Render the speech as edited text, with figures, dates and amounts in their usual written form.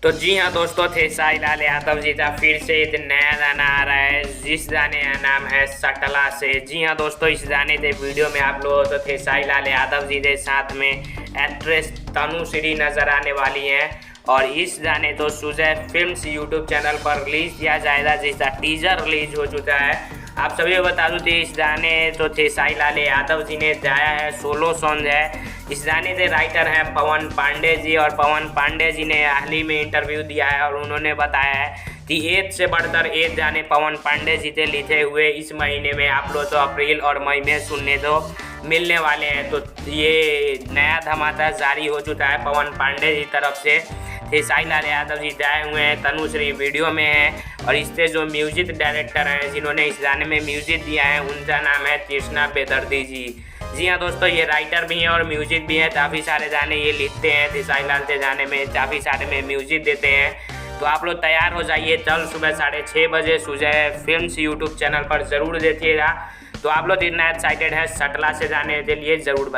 तो जी हाँ दोस्तों, खेसारी लाल यादव जी का फिर से एक नया गाना आ रहा है जिस गाने का नाम है सटला से। जी हाँ दोस्तों, इस गाने के वीडियो में आप लोगों को खेसारी लाल यादव जी के साथ में एक्ट्रेस तनुश्री नजर आने वाली हैं। और इस गाने तो सुजय फिल्म्स यूट्यूब चैनल पर रिलीज किया जाएगा, जिसका टीजर रिलीज हो चुका है। आप सभी को बता दूं कि इस गाने तो खेसारी लाल यादव जी ने गाया है, सोलो सॉन्ग है। इस गाने के राइटर हैं पवन पांडे जी, और पवन पांडे जी ने हाल ही में इंटरव्यू दिया है और उन्होंने बताया है कि एक से बढ़कर एक गाने पवन पांडे जी के लिखे हुए इस महीने में आप लोग तो अप्रैल और मई में सुनने तो मिलने वाले हैं। तो ये नया धमाका जारी हो चुका है पवन पांडे जी तरफ से। खेसारी लाल यादव जी गाए हुए हैं, तनुश्री वीडियो में है, और इससे जो म्यूजिक डायरेक्टर हैं जिन्होंने इस गाने में म्यूजिक दिया है उनका नाम है कृष्णा बेदर्दी जी। जी हाँ दोस्तों, ये राइटर भी हैं और म्यूजिक भी हैं। काफ़ी सारे गाने ये लिखते हैं, खेसारी लाल के गाने में काफ़ी सारे में म्यूजिक देते हैं। तो आप लोग तैयार हो जाइए, कल सुबह 6:30 बजे सुजय फिल्म्स यूट्यूब चैनल पर ज़रूर देखिएगा। तो आप लोग इतना एक्साइटेड है सटला से जाने के लिए ज़रूर